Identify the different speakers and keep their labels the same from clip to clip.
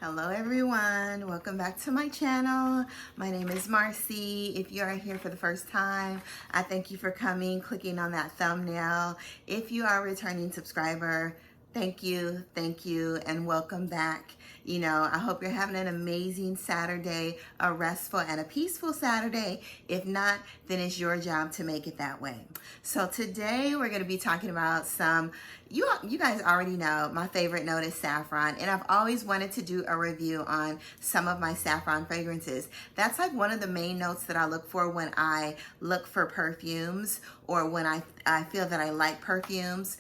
Speaker 1: Hello everyone, welcome back to my channel. My name is Marcy. If you are here for the first time, I thank you for coming, clicking on that thumbnail. If you are a returning subscriber, thank you, and welcome back. You know, I hope you're having an amazing Saturday, a restful and a peaceful Saturday. If not, then it's your job to make it that way. So today we're going to be talking about some, you guys already know my favorite note is saffron, and I've always wanted to do a review on some of my saffron fragrances. That's like one of the main notes that I look for when I look for perfumes or when I feel that I like perfumes.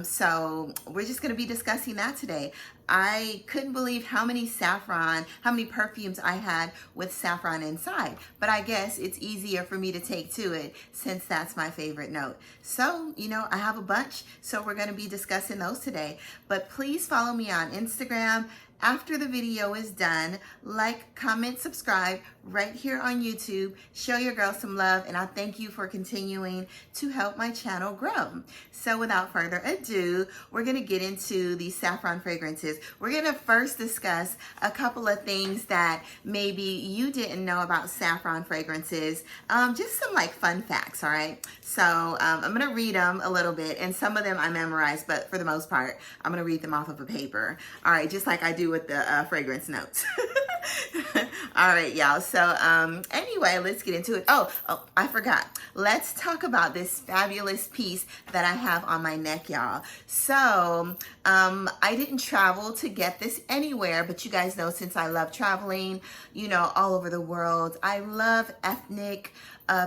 Speaker 1: So we're just going to be discussing that today. I couldn't believe how many perfumes I had with saffron inside, but I guess it's easier for me to take to it since that's my favorite note. So, you know, I have a bunch, so we're going to be discussing those today. But please follow me on Instagram. After the video is done, like, comment, subscribe right here on YouTube. Show your girl some love, and I thank you for continuing to help my channel grow. So without further ado, we're going to get into these saffron fragrances. We're going to first discuss a couple of things that maybe you didn't know about saffron fragrances. Just some like fun facts, all right? So I'm going to read them a little bit, and some of them I memorized, but for the most part, I'm going to read them off of a paper. All right, just like I do with the fragrance notes. All right, y'all. So anyway, let's get into it. Oh, I forgot. Let's talk about this fabulous piece that I have on my neck, y'all. So I didn't travel to get this anywhere, but you guys know since I love traveling, you know, all over the world, I love ethnic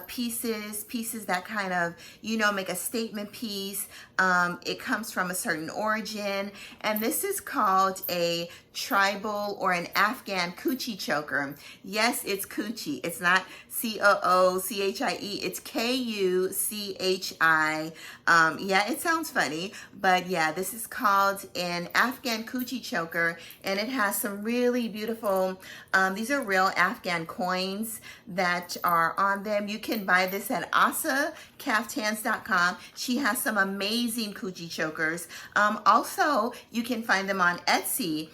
Speaker 1: pieces that kind of, you know, make a statement piece. It comes from a certain origin, and this is called a tribal or an Afghan coochie choker. Yes, it's coochie. It's not C-O-O-C-H-I-E. It's K-U-C-H-I. Yeah, it sounds funny, but yeah, this is called an Afghan coochie choker, and it has some really beautiful, these are real Afghan coins that are on them. You can buy this at asacaftans.com. She has some amazing coochie chokers. Also, you can find them on Etsy.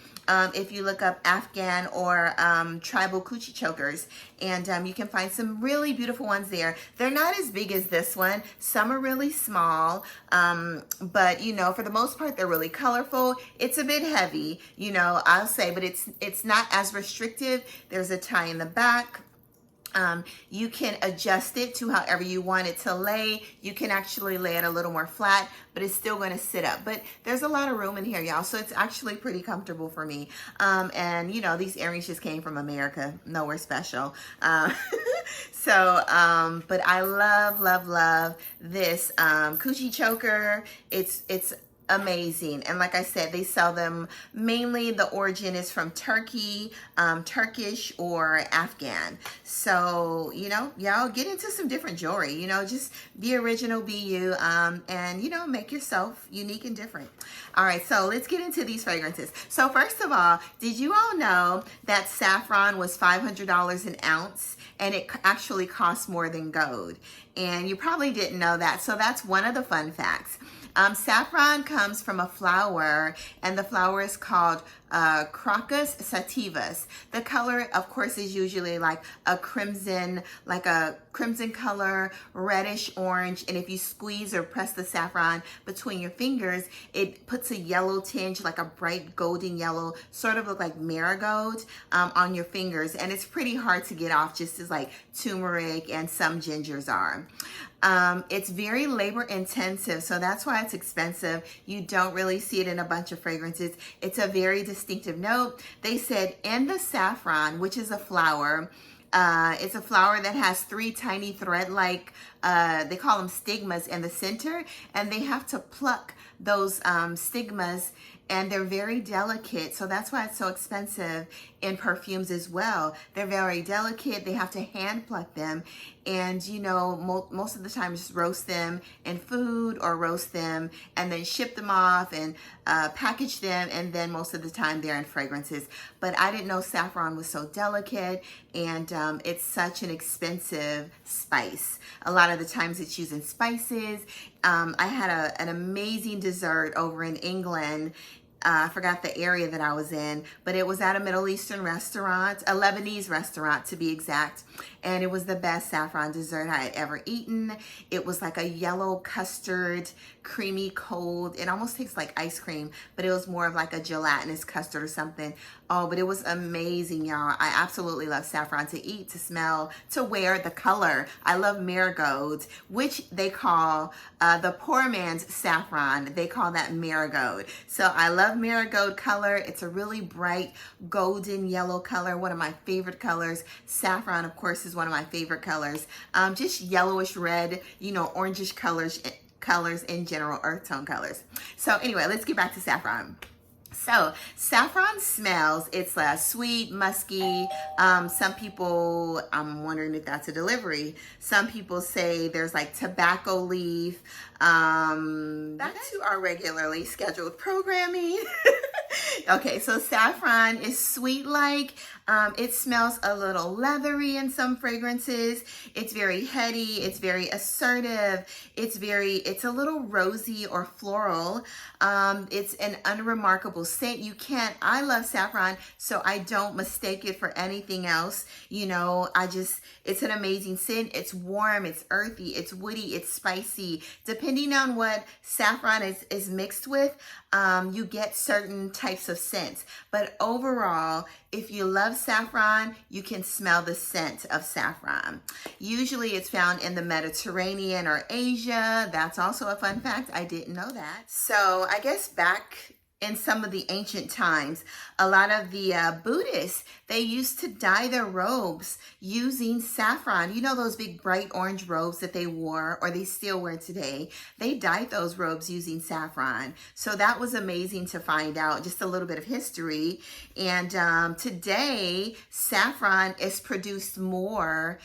Speaker 1: If you look up Afghan or tribal coochie chokers, and you can find some really beautiful ones there. They're not as big as this one. Some are really small, but you know, for the most part, they're really colorful. It's a bit heavy, you know, I'll say, but it's not as restrictive. There's a tie in the back. You can adjust it to however you want it to lay. You can actually lay it a little more flat, but it's still going to sit up. But there's a lot of room in here, y'all, so it's actually pretty comfortable for me. And you know, these earrings just came from America, nowhere special. But I love this coochie choker. It's amazing, and like I said, they sell them mainly, the origin is from Turkey, Turkish or Afghan. So you know, y'all get into some different jewelry, you know, just be original, be you, and you know, make yourself unique and different. All right, so let's get into these fragrances. So first of all, did you all know that saffron was $500 an ounce, and it actually costs more than gold? And you probably didn't know that, so that's one of the fun facts. Saffron comes from a flower, and the flower is called Crocus sativus. The color, of course, is usually like a crimson color, reddish orange, and if you squeeze or press the saffron between your fingers, it puts a yellow tinge, like a bright golden yellow, sort of look like marigold on your fingers, and it's pretty hard to get off, just as like turmeric and some gingers are. It's very labor intensive, so that's why it's expensive. You don't really see it in a bunch of fragrances. It's a very distinctive note. They said in the saffron, which is a flower, it's a flower that has three tiny thread-like, they call them stigmas in the center, and they have to pluck those stigmas, and they're very delicate, so that's why it's so expensive in perfumes as well. They're very delicate. They have to hand pluck them, and you know, most of the time just roast them in food or roast them and then ship them off and package them, and then most of the time they're in fragrances. But I didn't know saffron was so delicate, and it's such an expensive spice. A lot of the times it's used in spices. I had an amazing dessert over in England I forgot the area that I was in, but it was at a Middle Eastern restaurant, a Lebanese restaurant to be exact. And it was the best saffron dessert I had ever eaten. It was like a yellow custard, creamy, cold. It almost tastes like ice cream, but it was more of like a gelatinous custard or something. Oh, but it was amazing, y'all. I absolutely love saffron to eat, to smell, to wear, the color. I love marigold, which they call the poor man's saffron. They call that marigold. So I love marigold color. It's a really bright golden yellow color, one of my favorite colors. Saffron, of course, is one of my favorite colors. Just yellowish red, you know, orangish colors in general, earth tone colors. So anyway, let's get back to saffron. So saffron smells, it's sweet, musky. Some people, I'm wondering if that's a delivery. Some people say there's like tobacco leaf. Back to our regularly scheduled programming. Okay, so saffron is sweet-like. It smells a little leathery in some fragrances. It's very heady. It's very assertive. It's a little rosy or floral. It's an unremarkable scent. I love saffron, so I don't mistake it for anything else. You know, it's an amazing scent. It's warm, it's earthy, it's woody, it's spicy. Depending on what saffron is mixed with, you get certain types of scents. But overall, if you love saffron, you can smell the scent of saffron. Usually it's found in the Mediterranean or Asia. That's also a fun fact. I didn't know that. So I guess back in some of the ancient times, a lot of the Buddhists, they used to dye their robes using saffron. You know those big bright orange robes that they wore, or they still wear today? They dyed those robes using saffron. So that was amazing to find out, just a little bit of history. And today, saffron is produced more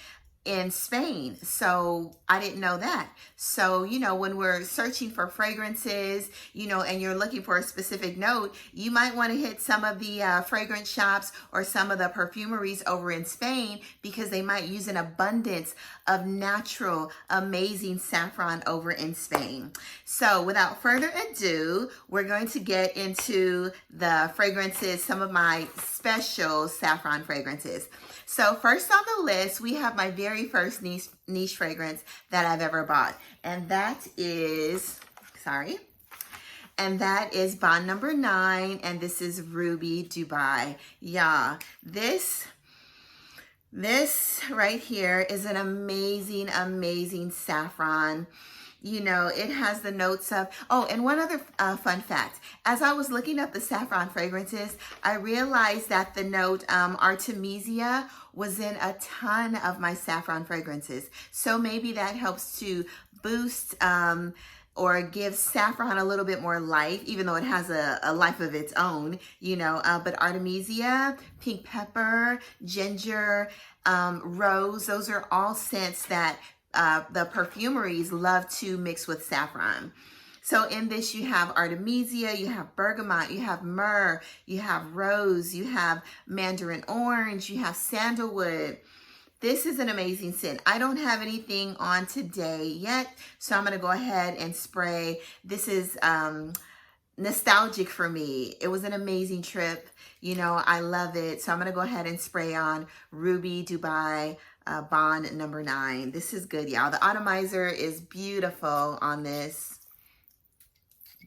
Speaker 1: in Spain. So I didn't know that. So, you know, when we're searching for fragrances, you know, and you're looking for a specific note, you might want to hit some of the fragrance shops or some of the perfumeries over in Spain, because they might use an abundance of natural, amazing saffron over in Spain. So without further ado, we're going to get into the fragrances, some of my special saffron fragrances. So first on the list, we have my very first niche fragrance that I've ever bought. And that is, Bond number 9. And this is Ruby Dubai. Yeah, this right here is an amazing, amazing saffron. You know, it has the notes of, oh, and one other fun fact. As I was looking up the saffron fragrances, I realized that the note Artemisia was in a ton of my saffron fragrances. So maybe that helps to boost or give saffron a little bit more life, even though it has a life of its own, you know. But Artemisia, pink pepper, ginger, rose, those are all scents that the perfumeries love to mix with saffron. So in this, you have Artemisia, you have bergamot, you have myrrh, you have rose, you have mandarin orange, you have sandalwood. This is an amazing scent. I don't have anything on today yet, so I'm going to go ahead and spray. This is nostalgic for me. It was an amazing trip. You know, I love it. So I'm going to go ahead and spray on Ruby Dubai Bond number 9. This is good, y'all. The atomizer is beautiful on this.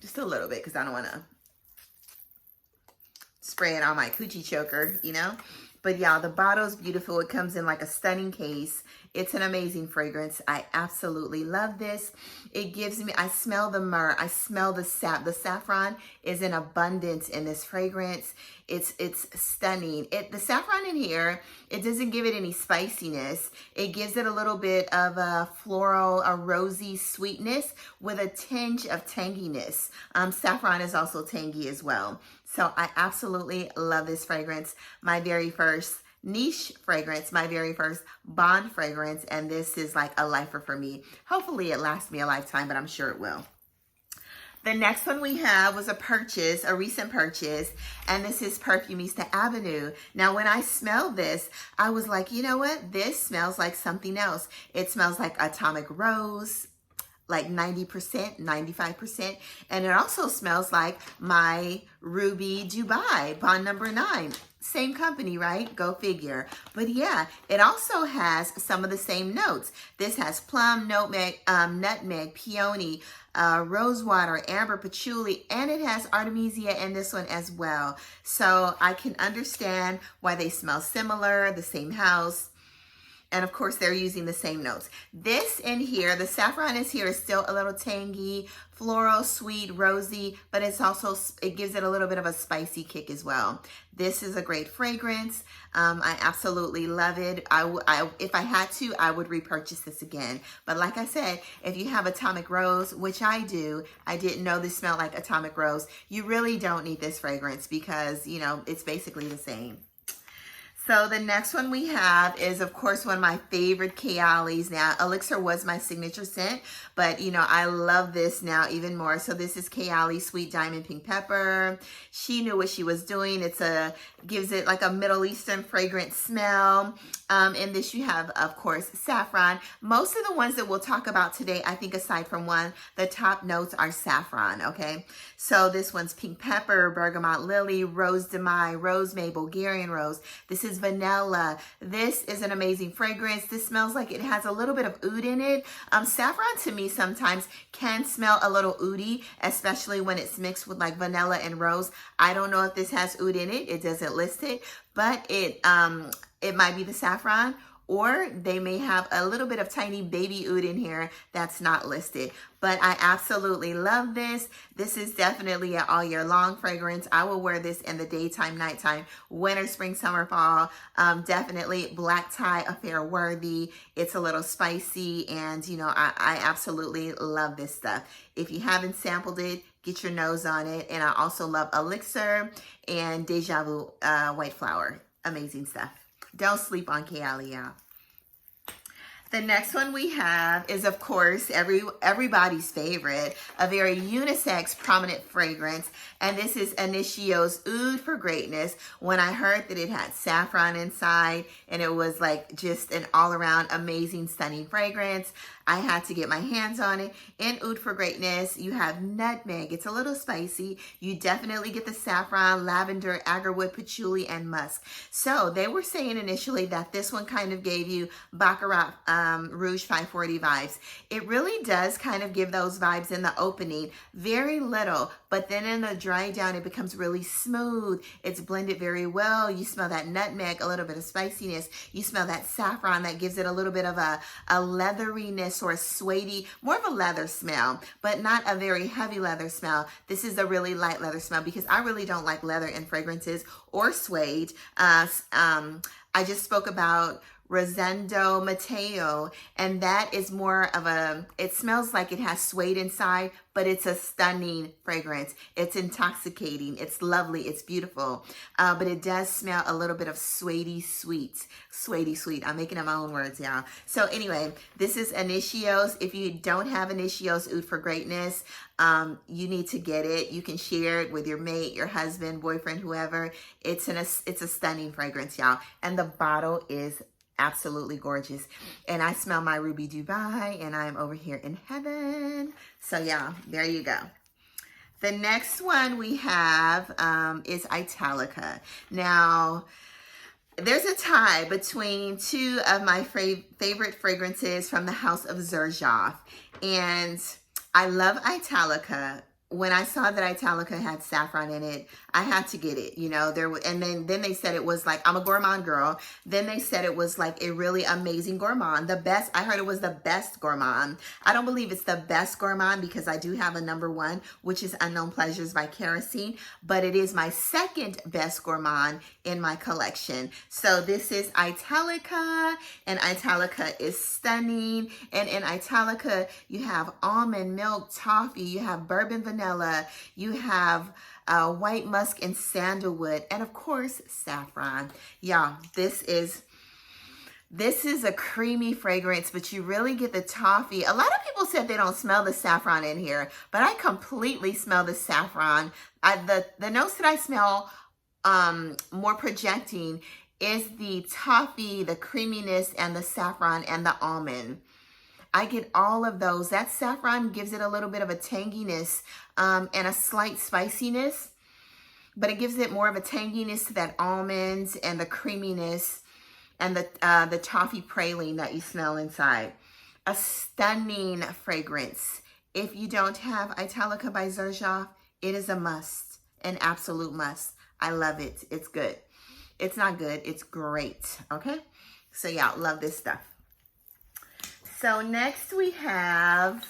Speaker 1: Just a little bit, because I don't want to spray it on my coochie choker, you know. But y'all, the bottle's beautiful. It comes in like a stunning case. It's an amazing fragrance. I absolutely love this. It gives me, I smell the myrrh. I smell the sap. The saffron is in abundance in this fragrance. It's stunning. The saffron in here, it doesn't give it any spiciness. It gives it a little bit of a floral, a rosy sweetness with a tinge of tanginess. Saffron is also tangy as well. So I absolutely love this fragrance. My very first niche fragrance, my very first Bond fragrance, and this is like a lifer for me. Hopefully it lasts me a lifetime, but I'm sure it will. The next one we have was a recent purchase, and this is Perfumista Avenue. Now, when I smelled this, I was like, you know what? This smells like something else. It smells like Atomic Rose, like 90%, 95%. And it also smells like my Ruby Dubai, Bond number 9. Same company, right? Go figure. But yeah, it also has some of the same notes. This has plum, nutmeg, peony, rosewater, amber, patchouli, and it has artemisia in this one as well. So I can understand why they smell similar, the same house. And of course, they're using the same notes. This in here, the saffron is still a little tangy, floral, sweet, rosy, but it's also, it gives it a little bit of a spicy kick as well. This is a great fragrance. I absolutely love it. If I had to, I would repurchase this again. But like I said, if you have Atomic Rose, which I do, I didn't know this smelled like Atomic Rose, you really don't need this fragrance because, you know, it's basically the same. So the next one we have is, of course, one of my favorite Kayalis. Now, Elixir was my signature scent, but, you know, I love this now even more. So this is Kayali Sweet Diamond Pink Pepper. She knew what she was doing. Gives it like a Middle Eastern fragrant smell. In this you have, of course, saffron. Most of the ones that we'll talk about today, I think aside from one, the top notes are saffron, okay? So this one's pink pepper, bergamot lily, rose de mai, rose may, Bulgarian rose. This is vanilla. This is an amazing fragrance. This smells like it has a little bit of oud in it. Saffron to me sometimes can smell a little oudy, especially when it's mixed with like vanilla and rose. I don't know if this has oud in it. It doesn't list it, but it might be the saffron, or they may have a little bit of tiny baby oud in here that's not listed. But I absolutely love this. This is definitely an all year long fragrance. I will wear this in the daytime, nighttime, winter, spring, summer, fall. Definitely black tie affair worthy. It's a little spicy, and you know, I absolutely love this stuff. If you haven't sampled it, get your nose on it. And I also love Elixir and Deja Vu White Flower. Amazing stuff. Don't sleep on Kayali, y'all. The next one we have is, of course, everybody's favorite, a very unisex, prominent fragrance. And this is Initio's Oud for Greatness. When I heard that it had saffron inside and it was like just an all-around amazing, stunning fragrance, I had to get my hands on it. In Oud for Greatness, you have nutmeg. It's a little spicy. You definitely get the saffron, lavender, agarwood, patchouli, and musk. So they were saying initially that this one kind of gave you Baccarat Rouge 540 vibes. It really does kind of give those vibes in the opening. Very little, but then in the dry down, it becomes really smooth. It's blended very well. You smell that nutmeg, a little bit of spiciness. You smell that saffron that gives it a little bit of a leatheriness or a suede, more of a leather smell, but not a very heavy leather smell. This is a really light leather smell because I really don't like leather in fragrances or suede. I just spoke about Rosendo Mateo, and that is more of it smells like it has suede inside, but it's a stunning fragrance. It's intoxicating. It's lovely. It's beautiful. But it does smell a little bit of suedey sweet. Suedey sweet. I'm making up my own words, y'all. So anyway, this is Initio's. If you don't have Initio's Oud for Greatness, you need to get it. You can share it with your mate, your husband, boyfriend, whoever. It's a stunning fragrance, y'all. And the bottle is absolutely gorgeous. And I smell my Ruby Dubai, and I'm over here in heaven. So yeah, there you go. The next one we have is Italica. Now, there's a tie between two of my favorite fragrances from the house of Xerjoff. And I love Italica. When I saw that Italica had saffron in it, I had to get it, you know. And then they said it was like, I'm a gourmand girl. Then they said it was like a really amazing gourmand. The best, I heard it was the best gourmand. I don't believe it's the best gourmand because I do have a #1, which is Unknown Pleasures by Kerosene, but it is my second best gourmand in my collection. So this is Italica, and Italica is stunning. And in Italica, you have almond, milk, toffee, you have bourbon vanilla, you have white musk and sandalwood, and of course saffron. Y'all, this is a creamy fragrance, but you really get the toffee. A lot of people said they don't smell the saffron in here, but I completely smell the saffron. The notes that I smell more projecting is the toffee, the creaminess, and the saffron and the almond. I get all of those. That saffron gives it a little bit of a tanginess and a slight spiciness, but it gives it more of a tanginess to that almonds and the creaminess and the toffee praline that you smell inside. A stunning fragrance. If you don't have Italica by Xerjoff, it is a must, an absolute must. I love it. It's good. It's not good. It's great. Okay? So yeah, love this stuff. So next we have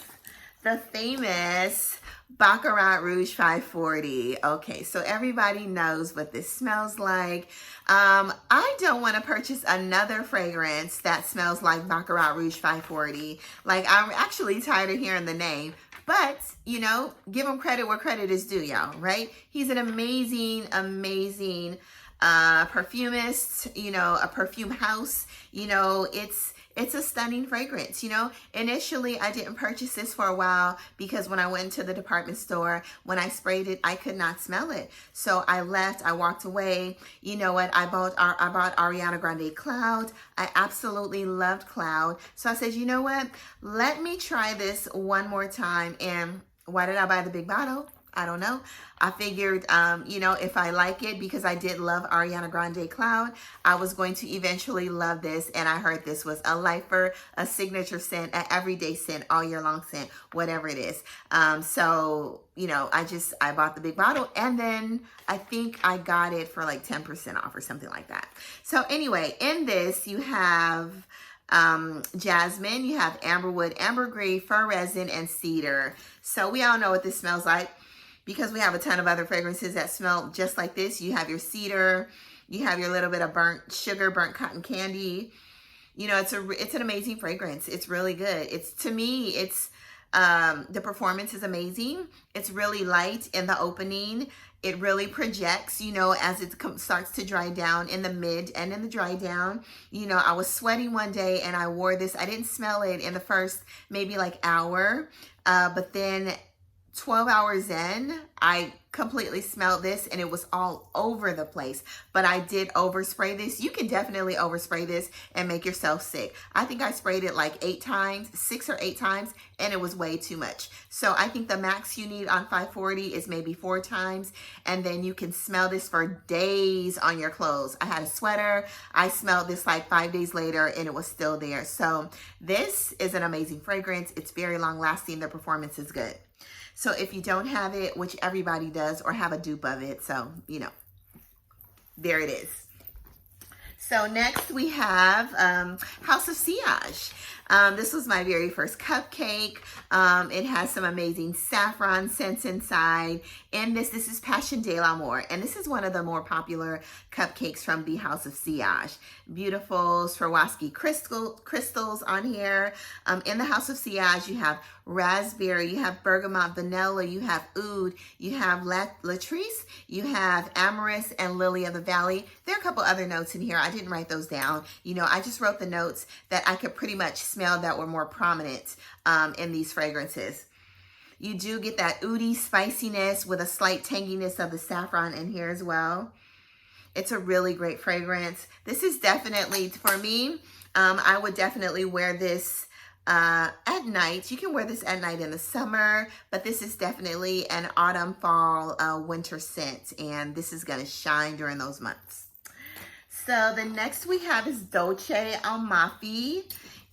Speaker 1: the famous Baccarat Rouge 540. Okay, so everybody knows what this smells like. I don't want to purchase another fragrance that smells like Baccarat Rouge 540. Like, I'm actually tired of hearing the name. But, you know, give him credit where credit is due, y'all, right? He's an amazing, amazing perfumist, you know, a perfume house. You know, it's a stunning fragrance. You know, initially I didn't purchase this for a while because when I went to the department store, when I sprayed it, I could not smell it. So I left, I walked away. You know what? I bought Ariana Grande Cloud. I absolutely loved Cloud. So I said, you know what? Let me try this one more time. And why did I buy the big bottle? I don't know. I figured, you know, if I like it, because I did love Ariana Grande Cloud, I was going to eventually love this. And I heard this was a lifer, a signature scent, an everyday scent, all year long scent, whatever it is. So, you know, I bought the big bottle, and then I think I got it for like 10% off or something like that. So anyway, in this you have jasmine, you have amberwood, ambergris, fir resin, and cedar. So we all know what this smells like, because we have a ton of other fragrances that smell just like this. You have your cedar, you have your little bit of burnt sugar, burnt cotton candy. You know, it's an amazing fragrance. It's really good. To me, the performance is amazing. It's really light in the opening. It really projects, you know, as it starts to dry down in the mid and in the dry down. You know, I was sweating one day and I wore this. I didn't smell it in the first maybe like hour, but then 12 hours in, I completely smelled this and it was all over the place. But I did overspray this. You can definitely overspray this and make yourself sick. I think I sprayed it like 6 or 8 times, and it was way too much. So I think the max you need on 540 is maybe 4 times, and then you can smell this for days on your clothes. I had a sweater. I smelled this like 5 days later and it was still there. So this is an amazing fragrance. It's very long lasting. The performance is good. So if you don't have it, which everybody does, or have a dupe of it, so, you know, there it is. So next we have House of Sillage. This was my very first cupcake. It has some amazing saffron scents inside. And this is Passion de l'Amour. And this is one of the more popular cupcakes from the House of Sillage. Beautiful Swarovski crystals on here. In the House of Sillage, you have raspberry, you have bergamot vanilla, you have oud, you have latrice, you have amaryllis and lily of the valley. There are a couple other notes in here. I didn't write those down. You know, I just wrote the notes that I could pretty much smell that were more prominent in these fragrances. You do get that oudy spiciness with a slight tanginess of the saffron in here as well. It's a really great fragrance. This is definitely, for me, I would definitely wear this at night. You can wear this at night in the summer, but this is definitely an autumn, fall, winter scent, and this is going to shine during those months. So the next we have is Dolce Amalfi.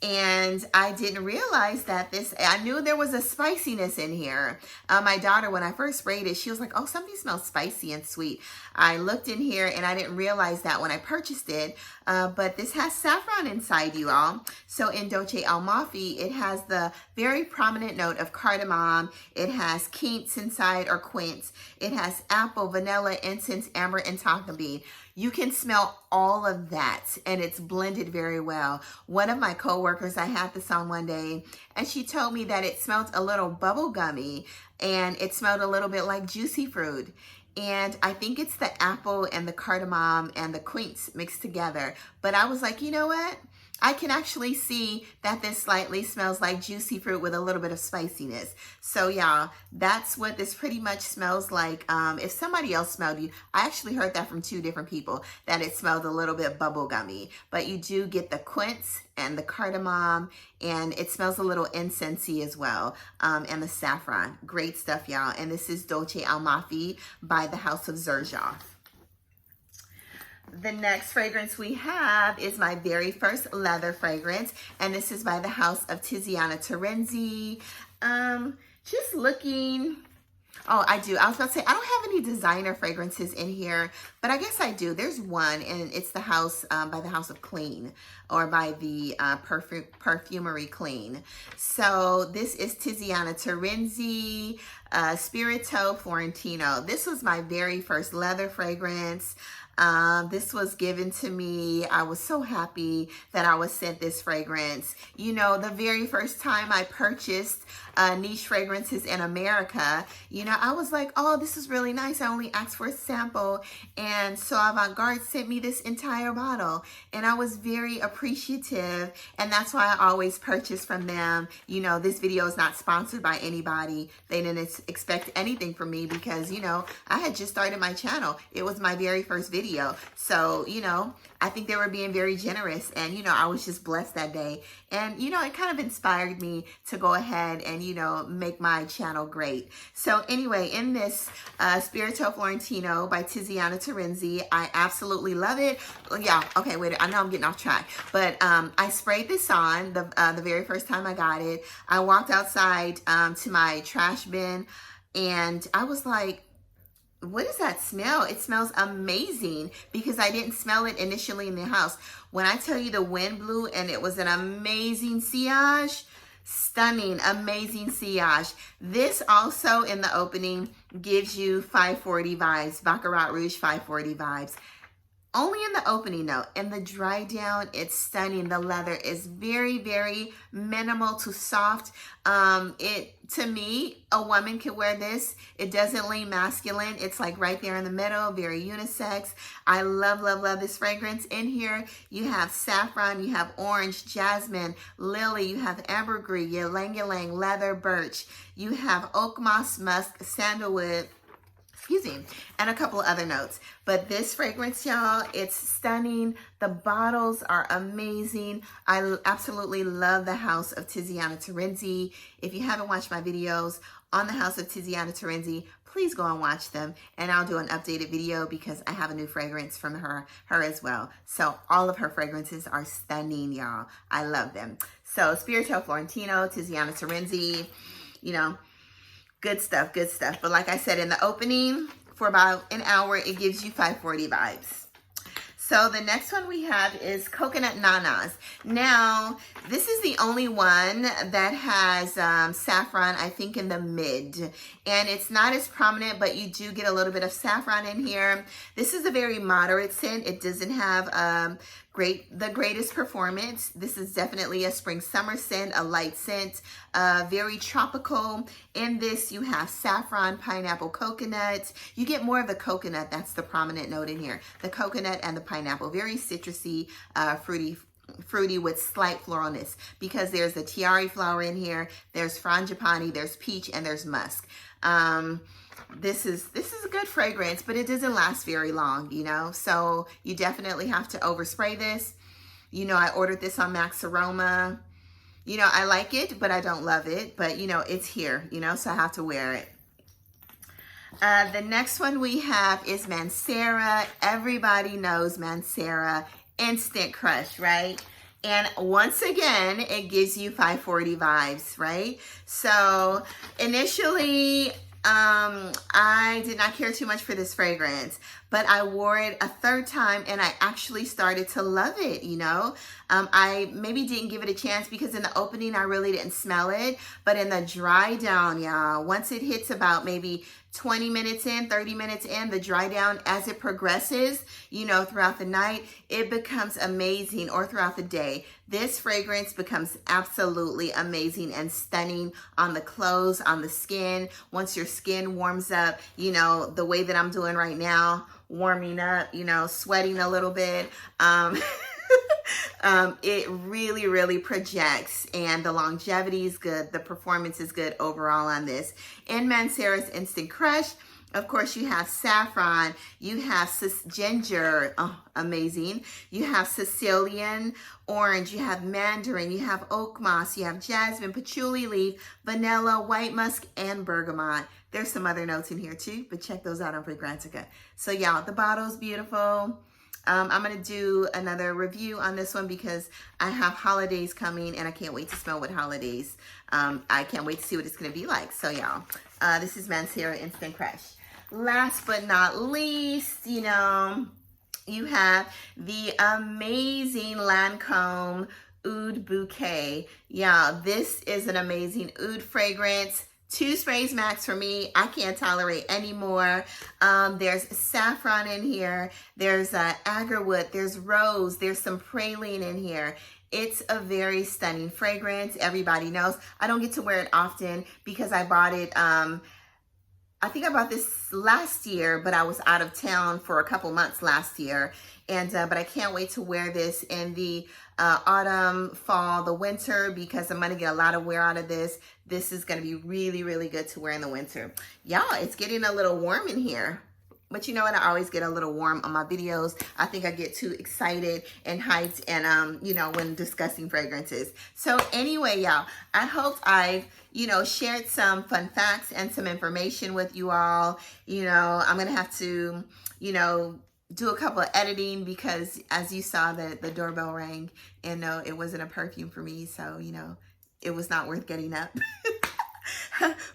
Speaker 1: And I didn't realize that I knew there was a spiciness in here. My daughter, when I first sprayed it, she was like, oh, something smells spicy and sweet. I looked in here and I didn't realize that when I purchased it, but this has saffron inside, you all. So in Dolce Amalfi, it has the very prominent note of cardamom. It has quince inside, or quince. It has apple, vanilla, incense, amber, and tonka bean. You can smell all of that, and it's blended very well. One of my coworkers, I had this on one day, and she told me that it smelled a little bubblegummy, and it smelled a little bit like juicy fruit. And I think it's the apple and the cardamom and the quince mixed together. But I was like, you know what? I can actually see that this slightly smells like juicy fruit with a little bit of spiciness. So y'all, that's what this pretty much smells like. If somebody else smelled you, I actually heard that from 2 different people, that it smelled a little bit bubblegummy. But you do get the quince and the cardamom, and it smells a little incensey as well, and the saffron. Great stuff, y'all. And this is Dolce Amalfi by the House of Xerjoff. The next fragrance we have is my very first leather fragrance, and this is by the House of Tiziana Terenzi. Just looking, oh, I do. I was about to say, I don't have any designer fragrances in here, but I guess I do. There's one, and it's the House, by the House of Clean, or by the Perfumery Clean. So this is Tiziana Terenzi, Spirito Valentino. This was my very first leather fragrance. This was given to me. I was so happy that I was sent this fragrance. You know, the very first time I purchased niche fragrances in America, you know, I was like, oh, this is really nice. I only asked for a sample. And so Avant-Garde sent me this entire bottle. And I was very appreciative. And that's why I always purchase from them. You know, this video is not sponsored by anybody. They didn't expect anything from me because, you know, I had just started my channel. It was my very first video. So, you know, I think they were being very generous, and, you know, I was just blessed that day. And, you know, it kind of inspired me to go ahead and, you know, make my channel great. So anyway, in this Spirito Valentino by Tiziana Terenzi, I absolutely love it. Yeah, okay, wait, I know I'm getting off track, but I sprayed this on the very first time I got it. I walked outside to my trash bin, and I was like, what is that smell? It smells amazing, because I didn't smell it initially in the house. When I tell you the wind blew and it was an amazing sillage, stunning, amazing sillage. This also in the opening gives you 540 vibes, Baccarat Rouge 540 vibes. Only in the opening though. In the dry down, it's stunning. The leather is very, very minimal to soft. To me, a woman can wear this. It doesn't lean masculine. It's like right there in the middle, very unisex. I love, love, love this fragrance. In here, you have saffron, you have orange, jasmine, lily, you have ambergris, ylang-ylang, leather, birch. You have oak moss, musk, sandalwood, excuse me, and a couple of other notes. But this fragrance, y'all, it's stunning. The bottles are amazing. I absolutely love the House of Tiziana Terenzi. If you haven't watched my videos on the House of Tiziana Terenzi, please go and watch them. And I'll do an updated video because I have a new fragrance from her as well. So all of her fragrances are stunning, y'all. I love them. So Spirito Valentino, Tiziana Terenzi, you know, good stuff, good stuff. But like I said, in the opening, for about an hour, it gives you 540 vibes. So the next one we have is Coconut Nanas. Now, this is the only one that has saffron, I think, in the mid. And it's not as prominent, but you do get a little bit of saffron in here. This is a very moderate scent. It doesn't have the greatest performance. This is definitely a spring summer scent, a light scent, very tropical. In this, you have saffron, pineapple, coconut. You get more of the coconut. That's the prominent note in here. The coconut and the pineapple, very citrusy, fruity with slight floralness, because there's a tiare flower in here, there's frangipani, there's peach, and there's musk. This is a good fragrance, but it doesn't last very long, you know, so you definitely have to overspray this. You know, I ordered this on Max Aroma. You know, I like it, but I don't love it, but you know, it's here, you know, so I have to wear it. The next one we have is Mancera. Everybody knows Mancera, instant crush, right? And once again, it gives you 540 vibes, right? So initially, I did not care too much for this fragrance, but I wore it a third time and I actually started to love it, you know. I maybe didn't give it a chance because in the opening I really didn't smell it, but in the dry down, y'all, once it hits about maybe 20 minutes in, 30 minutes in, the dry down, as it progresses, you know, throughout the night, it becomes amazing, or throughout the day. This fragrance becomes absolutely amazing and stunning on the clothes, on the skin. Once your skin warms up, you know, the way that I'm doing right now, warming up, you know, sweating a little bit. It really, really projects, and the longevity is good. The performance is good overall on this. In Mancera's Instant Crush, of course, you have saffron, you have ginger, oh, amazing. You have Sicilian orange, you have mandarin, you have oak moss, you have jasmine, patchouli leaf, vanilla, white musk, and bergamot. There's some other notes in here too, but check those out on Fragrantica. So y'all, the bottle's beautiful. I'm going to do another review on this one because I have holidays coming and I can't wait to smell what holidays. I can't wait to see what it's going to be like. So y'all, this is Mancera Instant Crush. Last but not least, you know, you have the amazing Lancome Oud Bouquet. Yeah, this is an amazing oud fragrance. 2 sprays max for me. I can't tolerate any more. There's saffron in here. There's agarwood. There's rose. There's some praline in here. It's a very stunning fragrance. Everybody knows. I don't get to wear it often because I bought it. I think I bought this last year, but I was out of town for a couple months last year. And but I can't wait to wear this in the autumn, fall, the winter, because I'm going to get a lot of wear out of this. This is going to be really, really good to wear in the winter. Y'all, it's getting a little warm in here. But you know what? I always get a little warm on my videos. I think I get too excited and hyped and, you know, when discussing fragrances. So anyway, y'all, I hope I've, you know, shared some fun facts and some information with you all. You know, I'm going to have to, you know, do a couple of editing because as you saw, the doorbell rang and no, it wasn't a perfume for me. So, you know, it was not worth getting up.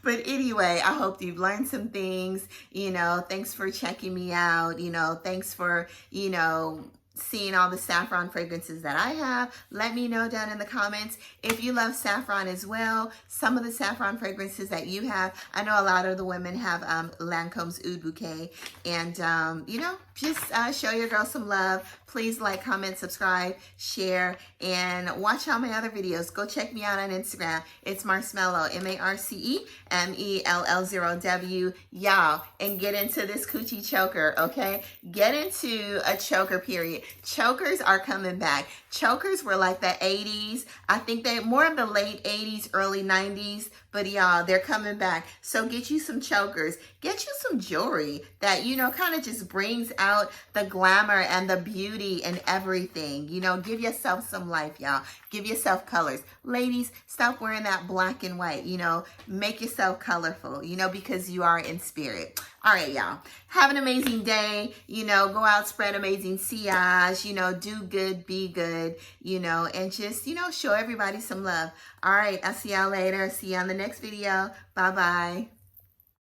Speaker 1: But anyway, I hope you've learned some things. You know, thanks for checking me out. You know, thanks for, you know, seeing all the saffron fragrances that I have. Let me know down in the comments if you love saffron as well. Some of the saffron fragrances that you have. I know a lot of the women have Lancome's Oud Bouquet. And, you know, just show your girl some love. Please like, comment, subscribe, share, and watch all my other videos. Go check me out on Instagram. It's Marcemelo, MarceMellw, y'all, and get into this coochie choker, okay? Get into a choker, period. Chokers are coming back. Chokers were like the 80s. I think they more of the late 80s, early 90s, but y'all, they're coming back. So get you some chokers. Get you some jewelry that, you know, kind of just brings out the glamour and the beauty and everything. You know, give yourself some life, y'all. Give yourself colors. Ladies, stop wearing that black and white, you know. Make yourself colorful, you know, because you are in spirit. All right, y'all. Have an amazing day. You know, go out, spread amazing sillage. You know, do good, be good, you know, and just, you know, show everybody some love. All right, I'll see y'all later. See you on the next video. Bye-bye.